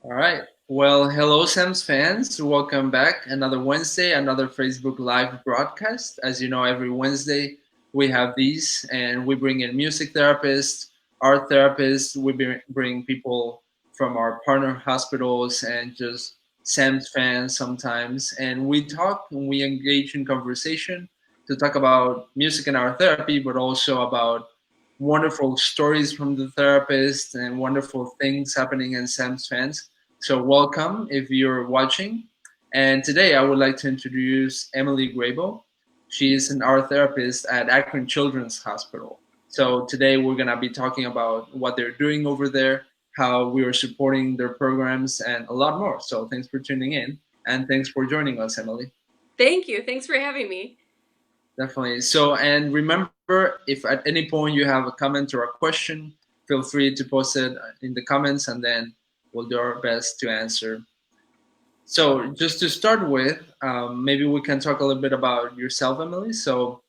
All right. Well, hello, Sam's fans. Welcome back. Another Wednesday, another Facebook Live broadcast. As you know, every Wednesday we have these, and we bring in music therapists, art therapists. We bring people from our partner hospitals and just Sam's fans sometimes. And we talk and we engage in conversation to talk about music and art therapy, but also about wonderful stories from the therapist and wonderful things happening in Sam's fans. So welcome if you're watching. And today I would like to introduce Emily Grabo. She is an art therapist at Akron Children's Hospital. So today we're going to be talking about what they're doing over there, how we are supporting their programs, and a lot more. So thanks for tuning in and thanks for joining us, Emily. Thank you. Thanks for having me. Definitely. So, and remember, if at any point you have a comment or a question, feel free to post it in the comments and then we'll do our best to answer. So just to start with, maybe we can talk a little bit about yourself, Emily. So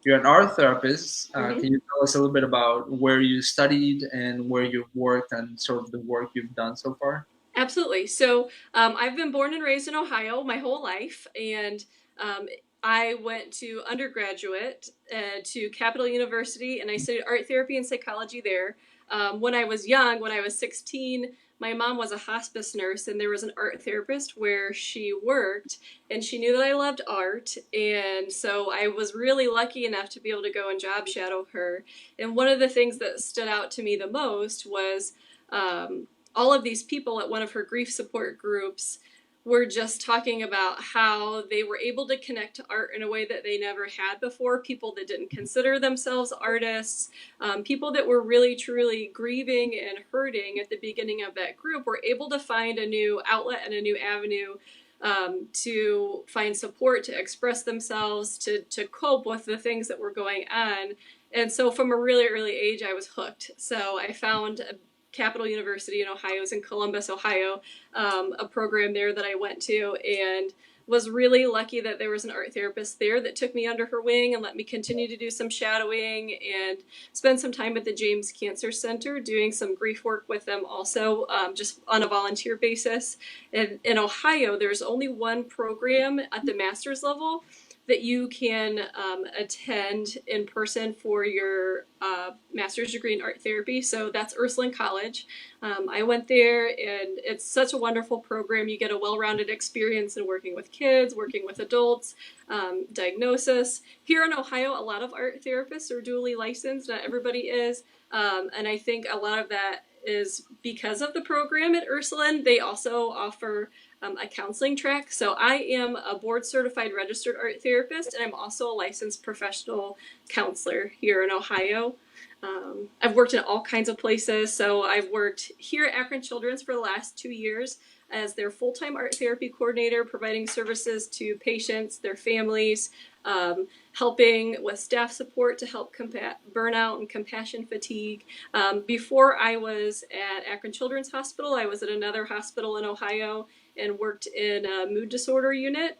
you're an art therapist. hmm Can you tell us a little bit about where you studied and where you've worked and sort of the work you've done so far? Absolutely. So I've been born and raised in Ohio my whole life, and um, I went to undergraduate to Capital University, and I studied art therapy and psychology there. When I was young, when I was 16, my mom was a hospice nurse, and there was an art therapist where she worked, and she knew that I loved art, and so I was really lucky enough to be able to go and job shadow her. And one of the things that stood out to me the most was all of these people at one of her grief support groups were just talking about how they were able to connect to art in a way that they never had before. People that didn't consider themselves artists, people that were really truly grieving and hurting at the beginning of that group were able to find a new outlet and a new avenue to find support, to express themselves, to cope with the things that were going on. And so from a really early age, I was hooked. So I found Capital University in Ohio, is in Columbus, Ohio, a program there that I went to, and was really lucky that there was an art therapist there that took me under her wing and let me continue to do some shadowing and spend some time at the James Cancer Center doing some grief work with them also, just on a volunteer basis. And in Ohio, there's only one program at the master's level that you can attend in person for your master's degree in art therapy. So that's Ursuline College. I went there, and it's such a wonderful program. You get a well-rounded experience in working with kids, working with adults, diagnosis. Here in Ohio, a lot of art therapists are dually licensed. Not everybody is. And I think a lot of that is because of the program at Ursuline. They also offer a counseling track. So I am a board certified registered art therapist, and I'm also a licensed professional counselor here in Ohio. I've worked in all kinds of places. So I've worked here at Akron Children's for the last 2 years as their full-time art therapy coordinator, providing services to patients, their families, helping with staff support to help combat burnout and compassion fatigue. Before I was at Akron Children's Hospital, I was at another hospital in Ohio and worked in a mood disorder unit,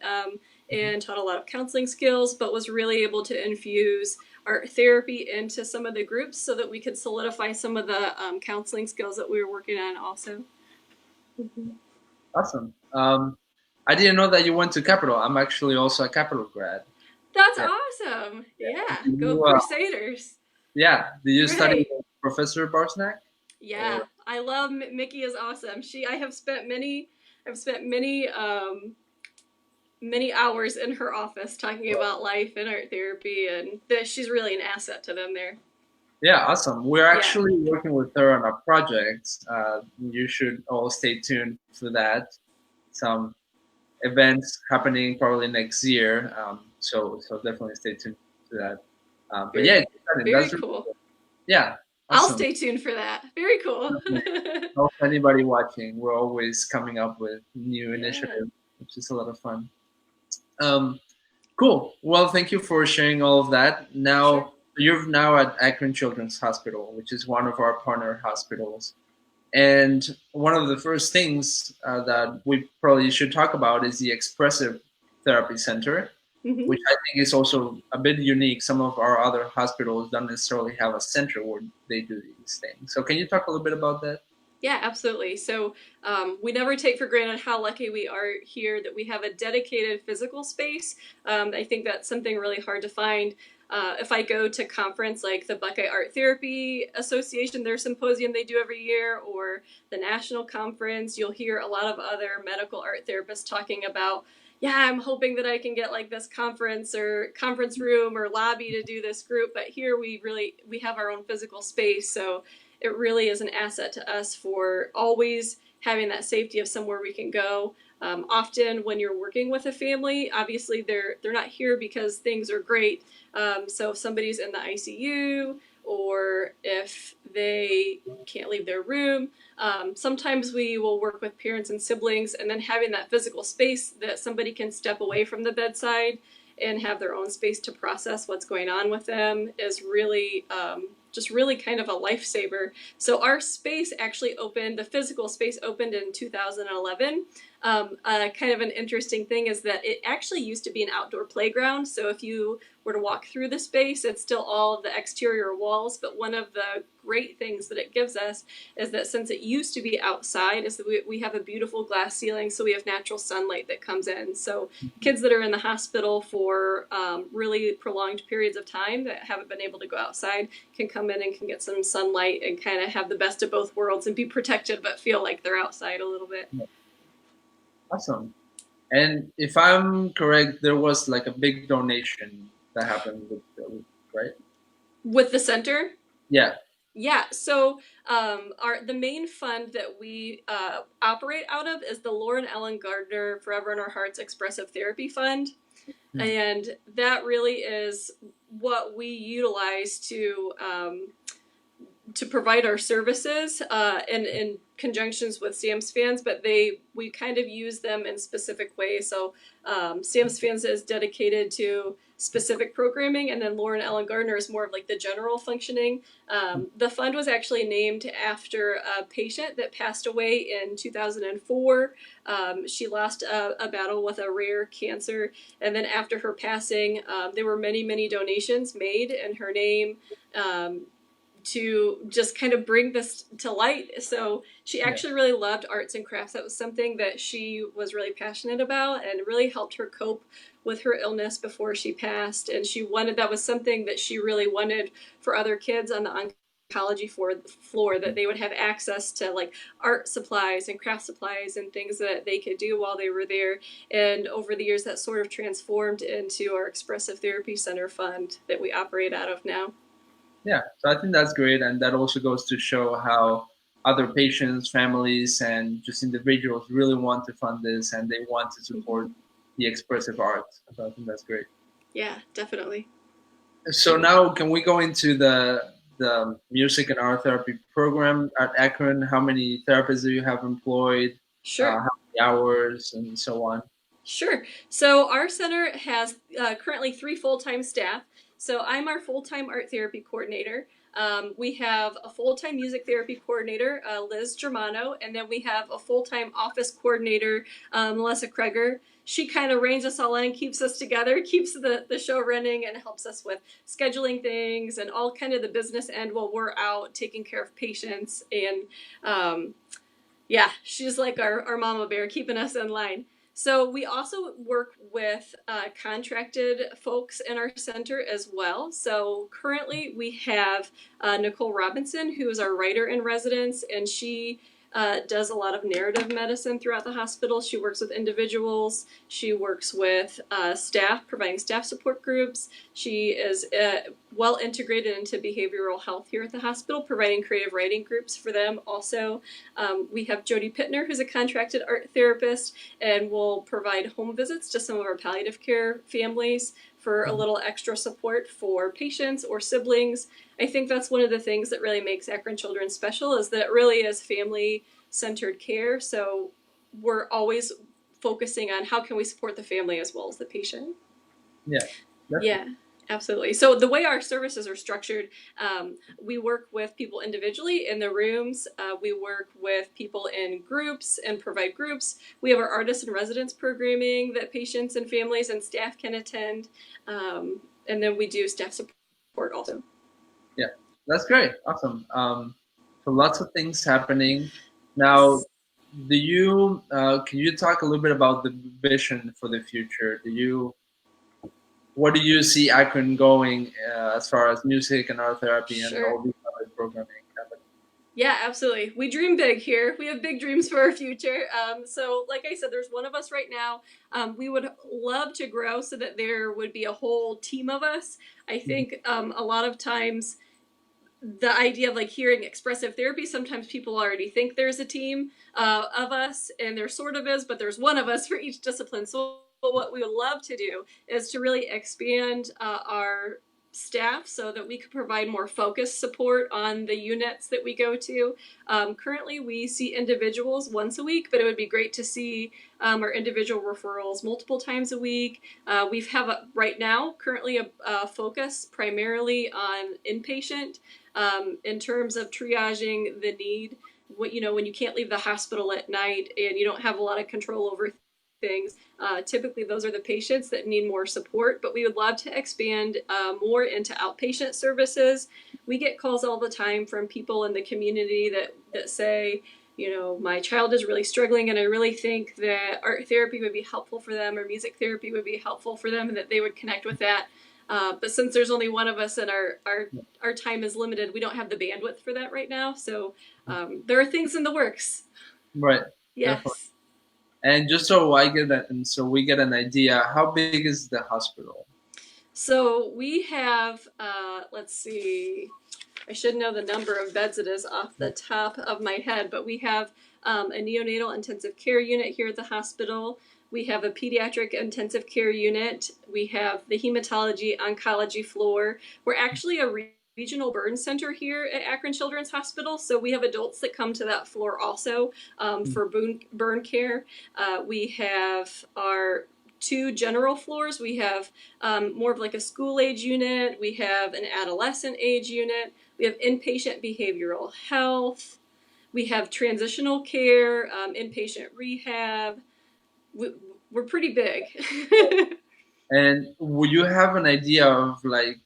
and taught a lot of counseling skills, but was really able to infuse art therapy into some of the groups so that we could solidify some of the counseling skills that we were working on also. Mm-hmm. Awesome. I didn't know that you went to Capital. I'm actually also a Capital grad. That's Yeah. awesome. Yeah. Yeah, Did go you, Crusaders. yeah. Did you study Right. with Professor Barsnack? Yeah, Or I love Mickey is awesome. I have spent many hours in her office talking about life and art therapy, and that she's really an asset to them there. yeah, awesome. We're Yeah. actually working with her on a project. You should all stay tuned for that. Some events happening probably next year. So definitely stay tuned to that. But yeah, Very it's exciting. very That's really cool. cool. Yeah, I'll awesome. stay tuned for that. Very cool. Help anybody watching. We're always coming up with new Yeah. initiatives, which is a lot of fun. Um, Cool. Well, thank you for sharing all of that. Sure. Now, you're now at Akron Children's Hospital, which is one of our partner hospitals. And one of the first things that we probably should talk about is the Expressive Therapy Center, hmm which I think is also a bit unique. Some of our other hospitals don't necessarily have a center where they do these things. So, can you talk a little bit about that? Yeah, absolutely. So we never take for granted how lucky we are here that we have a dedicated physical space. I think that's something really hard to find. If I go to conference like the Buckeye Art Therapy Association, their symposium they do every year, or the national conference, you'll hear a lot of other medical art therapists talking about, yeah, I'm hoping that I can get like this conference or conference room or lobby to do this group. But here we have our own physical space, so it really is an asset to us for always having that safety of somewhere we can go. Often when you're working with a family, obviously they're not here because things are great. So if somebody's in the ICU or if they can't leave their room, sometimes we will work with parents and siblings, and then having that physical space that somebody can step away from the bedside and have their own space to process what's going on with them is really just really kind of a lifesaver. So our space actually opened, the physical space opened in 2011. Kind of an interesting thing is that it actually used to be an outdoor playground. So if you were to walk through the space, it's still all of the exterior walls. But one of the great things that it gives us is that since it used to be outside, is that we have a beautiful glass ceiling, so we have natural sunlight that comes in. So kids that are in the hospital for really prolonged periods of time that haven't been able to go outside can come in and can get some sunlight and kind of have the best of both worlds and be protected but feel like they're outside a little bit. Awesome. And if I'm correct, there was like a big donation that happened right? With the center, Yeah. yeah, so the main fund that we operate out of is the Lauren Ellen Gardner Forever in Our Hearts Expressive Therapy Fund. Hmm. And that really is what we utilize to provide our services in conjunctions with Sam's Fans, but we kind of use them in specific ways. So Sam's Fans is dedicated to specific programming, and then Lauren Ellen Gardner is more of like the general functioning. The fund was actually named after a patient that passed away in 2004. She lost a battle with a rare cancer, and then after her passing, there were many, many donations made in her name. To just kind of bring this to light. So she Yeah. actually really loved arts and crafts. That was something that she was really passionate about and really helped her cope with her illness before she passed. And that was something that she really wanted for other kids on the oncology floor, that they would have access to like art supplies and craft supplies and things that they could do while they were there. And over the years, that sort of transformed into our Expressive Therapy Center fund that we operate out of now. Yeah. So I think that's great. And that also goes to show how other patients, families, and just individuals really want to fund this and they want to support Mhm. the expressive arts. So I think that's great. Yeah, definitely. So now can we go into the music and art therapy program at Akron? How many therapists do you have employed? Sure. How many hours and so on? Sure. So our center has currently 3 full-time staff. So I'm our full-time art therapy coordinator. We have a full-time music therapy coordinator, Liz Germano, and then we have a full-time office coordinator, Melissa Kreger. She kind of reins us all in, keeps us together, keeps the show running, and helps us with scheduling things and all kind of the business end while we're out taking care of patients. And yeah, she's like our mama bear, keeping us in line. So we also work with contracted folks in our center as well. So currently we have Nicole Robinson, who is our writer in residence, and she does a lot of narrative medicine throughout the hospital. She works with individuals. She works with staff, providing staff support groups. She is well integrated into behavioral health here at the hospital, providing creative writing groups for them also. We have Jody Pittner, who's a contracted art therapist, and will provide home visits to some of our palliative care families for a little extra support for patients or siblings. I think that's one of the things that really makes Akron Children special, is that it really is family-centered care. So we're always focusing on how can we support the family as well as the patient. Yeah, definitely. Yeah, absolutely. So the way our services are structured, we work with people individually in the rooms. We work with people in groups and provide groups. We have our artists in residence programming that patients and families and staff can attend. And then we do staff support also. Yeah, that's great. Awesome. So lots of things happening. Now, do you can you talk a little bit about the vision for the future? What do you see Akron going as far as music and art therapy and Sure. all these other programming? Yeah, absolutely. We dream big here. We have big dreams for our future. So, like I said, there's one of us right now. We would love to grow so that there would be a whole team of us. I think a lot of times the idea of like hearing expressive therapy, sometimes people already think there's a team of us, and there sort of is, but there's one of us for each discipline. So what we would love to do is to really expand our staff so that we could provide more focused support on the units that we go to. Currently, we see individuals once a week, but it would be great to see our individual referrals multiple times a week. We have right now currently a focus primarily on inpatient in terms of triaging the need. What, you know, when you can't leave the hospital at night and you don't have a lot of control over things, typically those are the patients that need more support. But we would love to expand more into outpatient services. We get calls all the time from people in the community that say, you know, my child is really struggling and I really think that art therapy would be helpful for them, or music therapy would be helpful for them, and that they would connect with that. But since there's only one of us and our time is limited, we don't have the bandwidth for that right now. So there are things in the works. Right, definitely. Yes. And just so I get that, and so we get an idea, how big is the hospital? So we have, let's see, I should know the number of beds it is off the top of my head, but we have a neonatal intensive care unit here at the hospital. We have a pediatric intensive care unit. We have the hematology oncology floor. We're actually a regional burn center here at Akron Children's Hospital, so we have adults that come to that floor also for burn care. We have our two general floors. We have more of like a school age unit. We have an adolescent age unit. We have inpatient behavioral health. We have transitional care, inpatient rehab. We're pretty big. And would you have an idea of like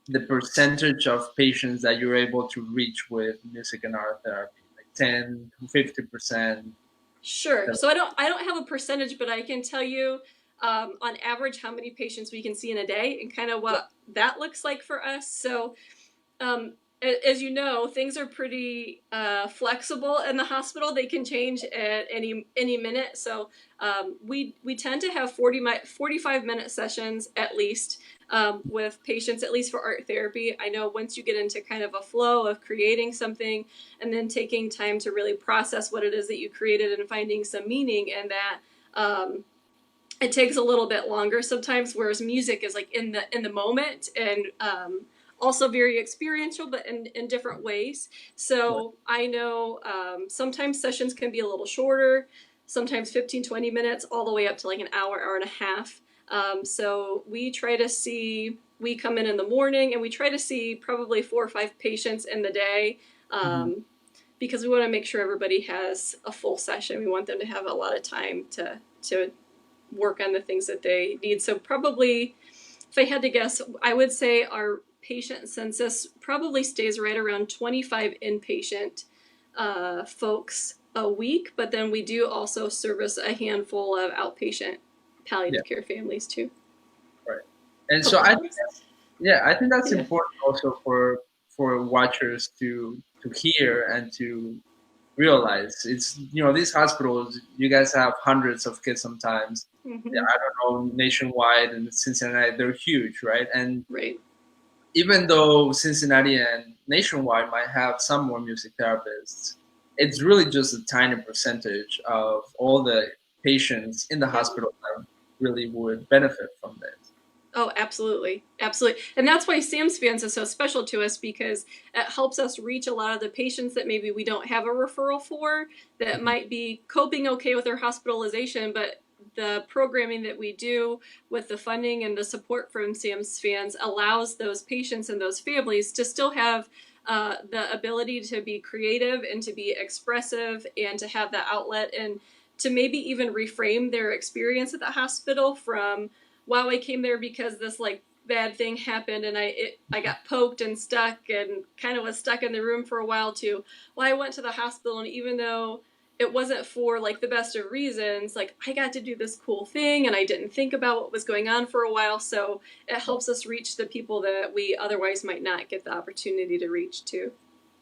the percentage of patients that you're able to reach with music and art therapy? Like 10, 50%? Sure. So I don't have a percentage, but I can tell you on average how many patients we can see in a day and kind of what that looks like for us. So um, as you know, things are pretty flexible in the hospital. They can change at any minute. So we tend to have 45-minute sessions at least with patients, at least for art therapy. I know once you get into kind of a flow of creating something and then taking time to really process what it is that you created and finding some meaning in that, it takes a little bit longer sometimes, whereas music is like in the moment and also very experiential, but in different ways. So I know sometimes sessions can be a little shorter, sometimes 15-20 minutes, all the way up to like an hour and a half. So we come in the morning and we try to see probably 4 or 5 patients in the day. Because we want to make sure everybody has a full session. We want them to have a lot of time to work on the things that they need. So probably, if I had to guess, I would say our patient census probably stays right around 25 inpatient folks a week, but then we do also service a handful of outpatient palliative care families too. Right. And so Hopefully I that think makes sense. I think that's Yeah. important also for watchers to hear and to realize. It's, you know, these hospitals, you guys have hundreds of kids sometimes. Yeah, Mm-hmm. I don't know, nationwide and Cincinnati, they're huge, right? And Right. even though Cincinnati and nationwide might have some more music therapists, it's really just a tiny percentage of all the patients in the Yep. hospital that really would benefit from this. Oh, absolutely. Absolutely. And that's why Sam's Fans is so special to us, because it helps us reach a lot of the patients that maybe we don't have a referral for, that might be coping okay with their hospitalization, but the programming that we do with the funding and the support from Sam's Fans allows those patients and those families to still have the ability to be creative and to be expressive and to have that outlet, and to maybe even reframe their experience at the hospital from, wow, I came there because this like bad thing happened and I got poked and stuck and kind of was stuck in the room for a while too. Well, I went to the hospital, and even though it wasn't for like the best of reasons, like I got to do this cool thing and I didn't think about what was going on for a while. So it helps us reach the people that we otherwise might not get the opportunity to reach too.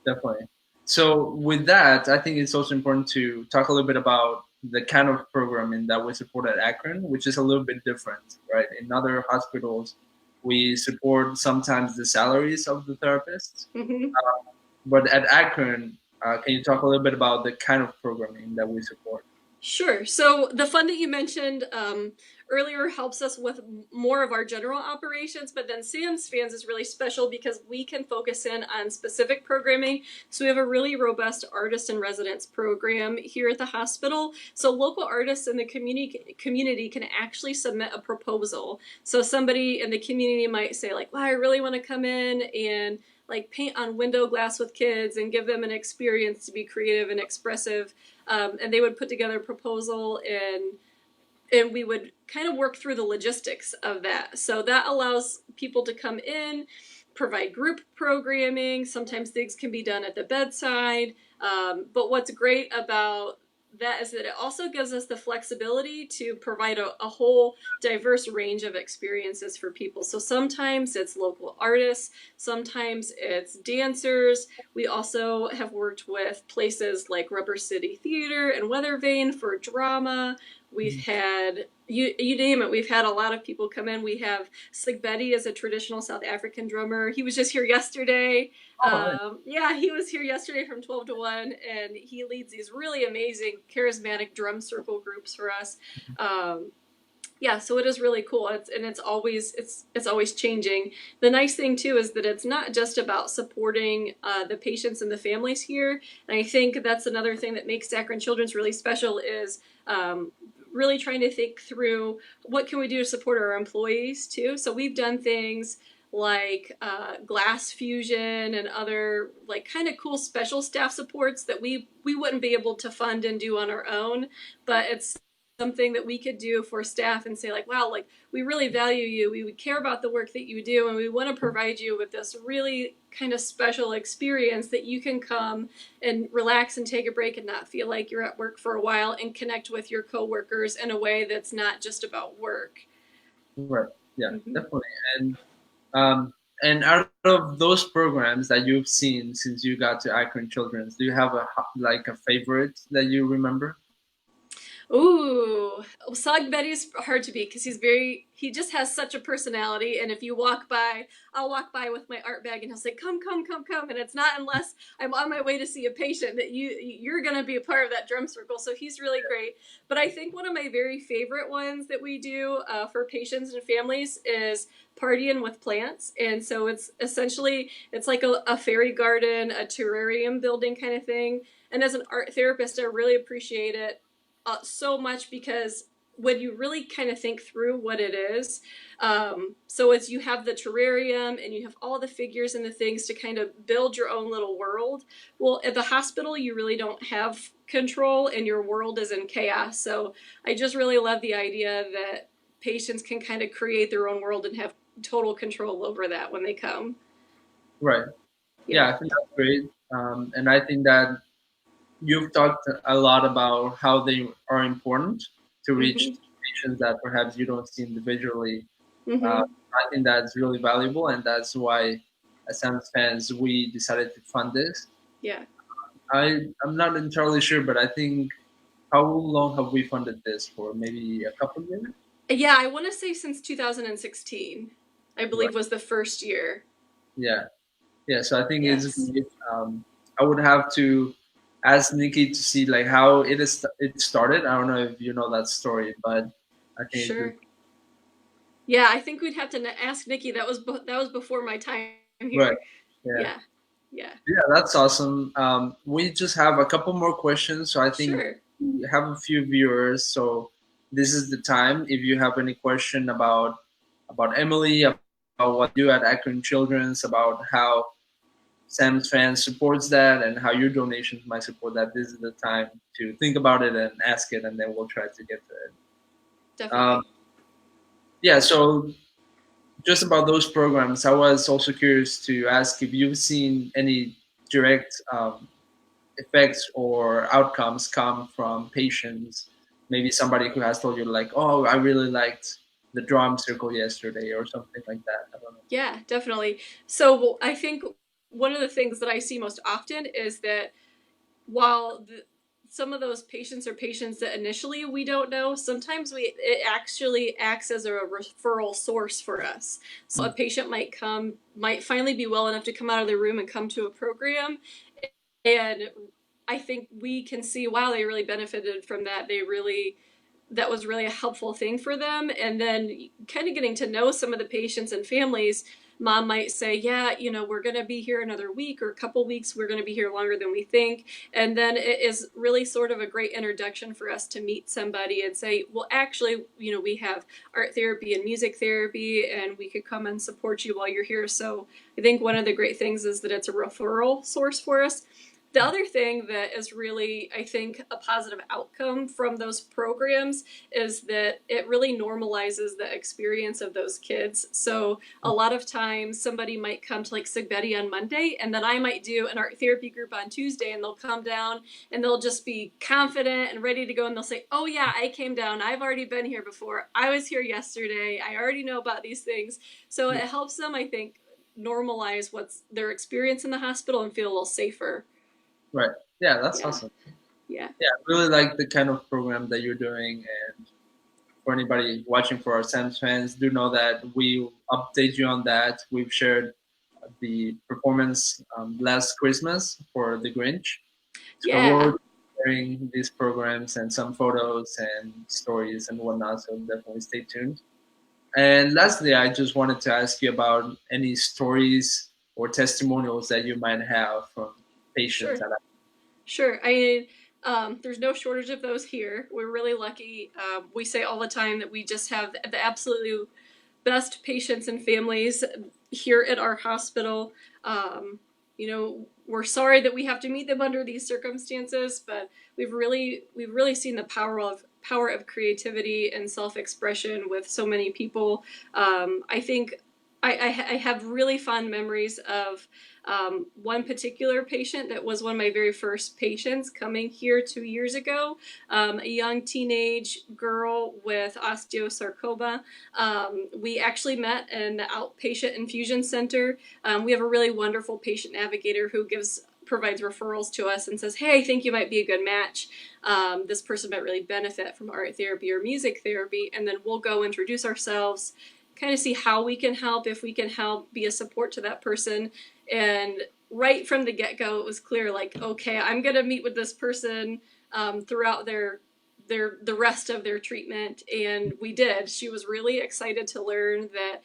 Definitely. So with that, I think it's also important to talk a little bit about the kind of programming that we support at Akron, which is a little bit different, right? In other hospitals, we support sometimes the salaries of the therapists, Mm-hmm. but at Akron, can you talk a little bit about the kind of programming that we support? Sure. So the fund that you mentioned earlier helps us with more of our general operations, but then Sam's Fans is really special because we can focus in on specific programming. So we have a really robust artist in residence program here at the hospital. So local artists in the community can actually submit a proposal. So somebody in the community might say like, "Well, I really want to come in and like paint on window glass with kids and give them an experience to be creative and expressive." And they would put together a proposal, and we would kind of work through the logistics of that. So that allows people to come in, provide group programming. Sometimes things can be done at the bedside. But what's great about that is that it also gives us the flexibility to provide a whole diverse range of experiences for people. So sometimes it's local artists, sometimes it's dancers. We also have worked with places like Rubber City Theater and Weather Vane for drama. We've had you name it. We've had a lot of people come in. We have Sigbeti as a traditional South African drummer. He was just here yesterday. Oh, Yeah, he was here yesterday from 12 to 1, and he leads these really amazing, charismatic drum circle groups for us. Yeah, so it is really cool. It's always changing. The nice thing too is that it's not just about supporting the patients and the families here. And I think that's another thing that makes Akron Children's really special is really trying to think through what can we do to support our employees too. So we've done things like glass fusion and other like kind of cool special staff supports that we wouldn't be able to fund and do on our own, but it's something that we could do for staff and say like, wow, like we really value you, we would care about the work that you do, and we want to provide you with this really kind of special experience that you can come and relax and take a break and not feel like you're at work for a while and connect with your coworkers in a way that's not just about work. right. Yeah, Mm-hmm. definitely. And Um, and out of those programs that you've seen since you got to Akron Children's, do you have like a favorite that you remember? Ooh, Sog Betty's hard to beat because he just has such a personality. And if you walk by, I'll walk by with my art bag and he'll say, "Come, come, come, come." And it's not unless I'm on my way to see a patient that you're going to be a part of that drum circle. So he's really great. But I think one of my very favorite ones that we do for patients and families is partying with plants. And so it's essentially, it's like a fairy garden, a terrarium building kind of thing. And as an art therapist, I really appreciate it so much because when you really kind of think through what it is, so as you have the terrarium and you have all the figures and the things to kind of build your own little world. Well, at the hospital, you really don't have control and your world is in chaos. So I just really love the idea that patients can kind of create their own world and have total control over that when they come. Right. Yeah. Yeah, I think that's great. And I think that you've talked a lot about how they are important to reach Mm-hmm. patients that perhaps you don't see individually. Uh, Mm-hmm. I think that's really valuable, and that's why, as Sam's fans, we decided to fund this. Yeah. I'm not entirely sure, but I think how long have we funded this for? Maybe a couple of years? Yeah, I want to say since 2016, I Right. believe was the first year. Yeah. Yeah. So I think it's Yes. great. I would have to ask Nikki to see like how it started. I don't know if you know that story, but I think it's Sure. Yeah, I think we'd have to ask Nikki. That was before my time right. here. Yeah. Yeah. Yeah. Yeah, that's awesome. We just have a couple more questions, so I think Sure. we have a few viewers. So this is the time. If you have any question about Emily, about what you do at Akron Children's, about how Sam's Fans supports that, and how your donations might support that, this is the time to think about it and ask it, and then we'll try to get to it. Um, Definitely. yeah. So just about those programs, I was also curious to ask if you've seen any direct effects or outcomes come from patients. Maybe somebody who has told you like, "Oh, I really liked the drum circle yesterday," or something like that. I don't know. Yeah, definitely. So I think one of the things that I see most often is that while some of those patients are patients that initially we don't know, sometimes it actually acts as a referral source for us. So a patient might finally be well enough to come out of their room and come to a program, and I think we can see, wow, they really benefited from that. That was really a helpful thing for them. And then kind of getting to know some of the patients and families, mom might say, yeah, we're going to be here another week or a couple weeks. We're going to be here longer than we think. And then it is really sort of a great introduction for us to meet somebody and say, well, actually, we have art therapy and music therapy, and we could come and support you while you're here. So I think one of the great things is that it's a referral source for us. The other thing that is really, I think, a positive outcome from those programs is that it really normalizes the experience of those kids. So a lot of times somebody might come to like Sig Betty on Monday, and then I might do an art therapy group on Tuesday, and they'll come down and they'll just be confident and ready to go, and they'll say, oh yeah, I came down. I've already been here before. I was here yesterday. I already know about these things. So it helps them, I think, normalize what's their experience in the hospital and feel a little safer. Right. Yeah, that's Yeah. awesome. Yeah. Yeah, I really like the kind of program that you're doing. And for anybody watching, for our Sam's fans, do know that we update you on that. We've shared the performance last Christmas for The Grinch. So Yeah. we're sharing these programs and some photos and stories and whatnot. So definitely stay tuned. And lastly, I just wanted to ask you about any stories or testimonials that you might have from patients. Sure. Sure. There's no shortage of those here. We're really lucky. We say all the time that we just have the absolutely best patients and families here at our hospital. We're sorry that we have to meet them under these circumstances, but we've really seen the power of creativity and self-expression with so many people. I think I have really fond memories of one particular patient that was one of my very first patients coming here 2 years ago, a young teenage girl with osteosarcoma. We actually met in the outpatient infusion center. We have a really wonderful patient navigator who provides referrals to us and says, hey, I think you might be a good match. This person might really benefit from art therapy or music therapy. And then we'll go introduce ourselves, kind of see how we can help, if we can help be a support to that person. And right from the get-go, it was clear, like, okay, I'm going to meet with this person throughout the rest of their treatment. And we did. She was really excited to learn that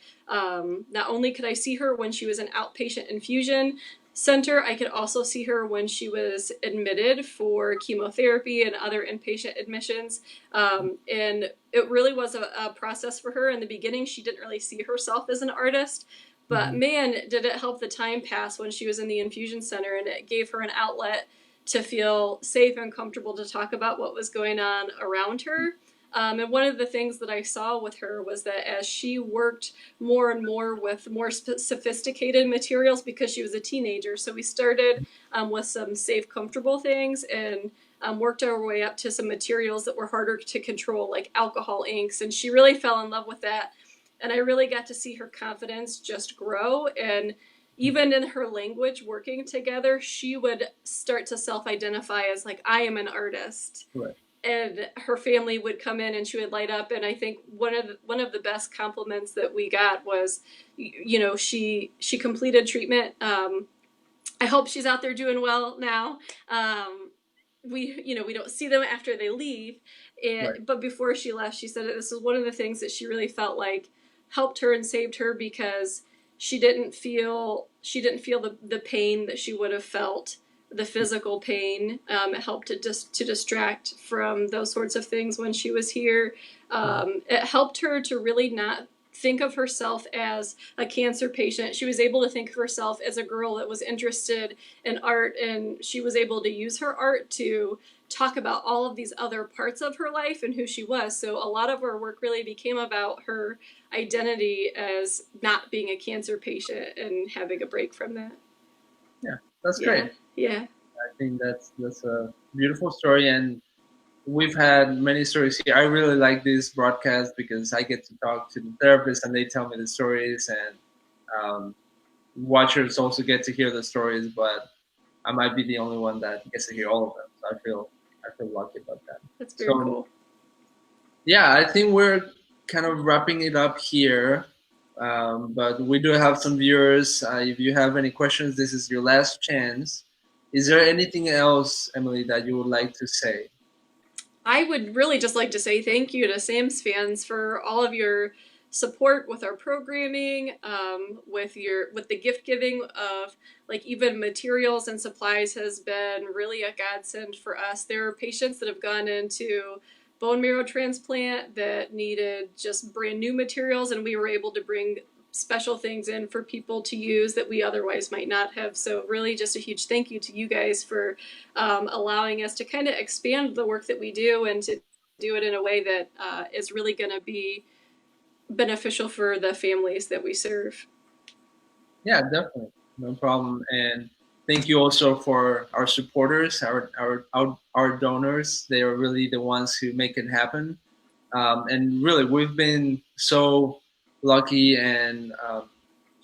not only could I see her when she was in outpatient infusion center, I could also see her when she was admitted for chemotherapy and other inpatient admissions. And it really was a process for her. In the beginning, she didn't really see herself as an artist. But man, did it help the time pass when she was in the infusion center, and it gave her an outlet to feel safe and comfortable to talk about what was going on around her. And one of the things that I saw with her was that as she worked more and more with more sophisticated materials, because she was a teenager, so we started with some safe, comfortable things, and worked our way up to some materials that were harder to control, like alcohol inks. And she really fell in love with that. And I really got to see her confidence just grow. And even in her language working together, she would start to self-identify as like, I am an artist. Right. And her family would come in and she would light up. And I think one of the best compliments that we got was, she completed treatment. I hope she's out there doing well now. We don't see them after they leave. But before she left, she said that this is one of the things that she really felt like helped her and saved her, because she didn't feel the pain that she would have felt, the physical pain. It helped to distract from those sorts of things when she was here. It helped her to really not think of herself as a cancer patient. She was able to think of herself as a girl that was interested in art, and she was able to use her art to talk about all of these other parts of her life and who she was. So a lot of our work really became about her identity as not being a cancer patient and having a break from that. Yeah, that's Yeah, great. yeah. I think that's a beautiful story, and we've had many stories here. I really like this broadcast because I get to talk to the therapists and they tell me the stories, and um, watchers also get to hear the stories. But I might be the only one that gets to hear all of them, so I feel lucky about that. That's very So cool. yeah, I think we're kind of wrapping it up here. But we do have some viewers. If you have any questions, this is your last chance. Is there anything else, Emily, that you would like to say? I would really just like to say thank you to Sam's fans for all of your support with our programming, with the gift giving of like even materials and supplies has been really a godsend for us. There are patients that have gone into bone marrow transplant that needed just brand new materials, and we were able to bring special things in for people to use that we otherwise might not have. So really just a huge thank you to you guys for allowing us to kind of expand the work that we do and to do it in a way that is really going to be beneficial for the families that we serve. Yeah, definitely. No problem. And thank you also for our supporters, our donors. They are really the ones who make it happen. And really, we've been so lucky and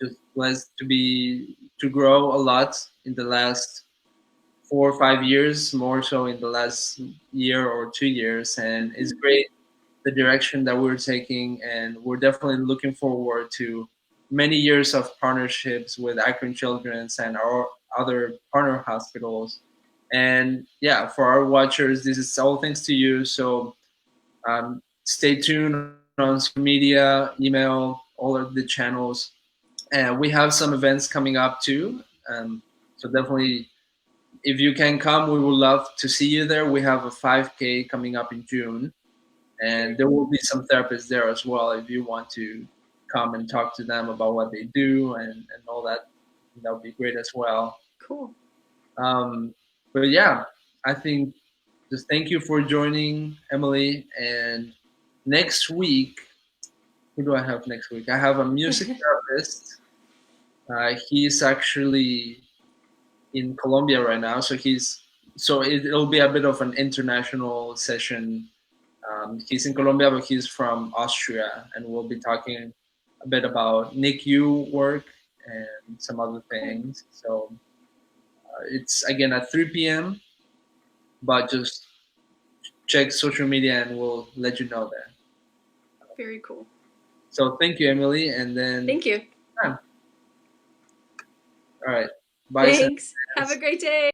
just blessed to grow a lot in the last 4 or 5 years, more so in the last year or 2 years. And it's great the direction that we're taking, and we're definitely looking forward to many years of partnerships with Akron Children's and our other partner hospitals. And yeah, for our watchers, this is all thanks to you. So stay tuned on social media, email, all of the channels. And we have some events coming up too. So definitely, if you can come, we would love to see you there. We have a 5K coming up in June, and there will be some therapists there as well if you want to come and talk to them about what they do and all that. That would be great as well. Cool. Um, but yeah, I think just thank you for joining, Emily. And next week, who do I have next week? I have a music therapist. He's actually in Colombia right now, so it'll be a bit of an international session. He's in Colombia, but he's from Austria, and we'll be talking a bit about NICU work and some other things. So it's again at 3 p.m., but just check social media and we'll let you know there. Very cool. So thank you, Emily, and then Thank you. all right, bye. Thanks. Have a great day.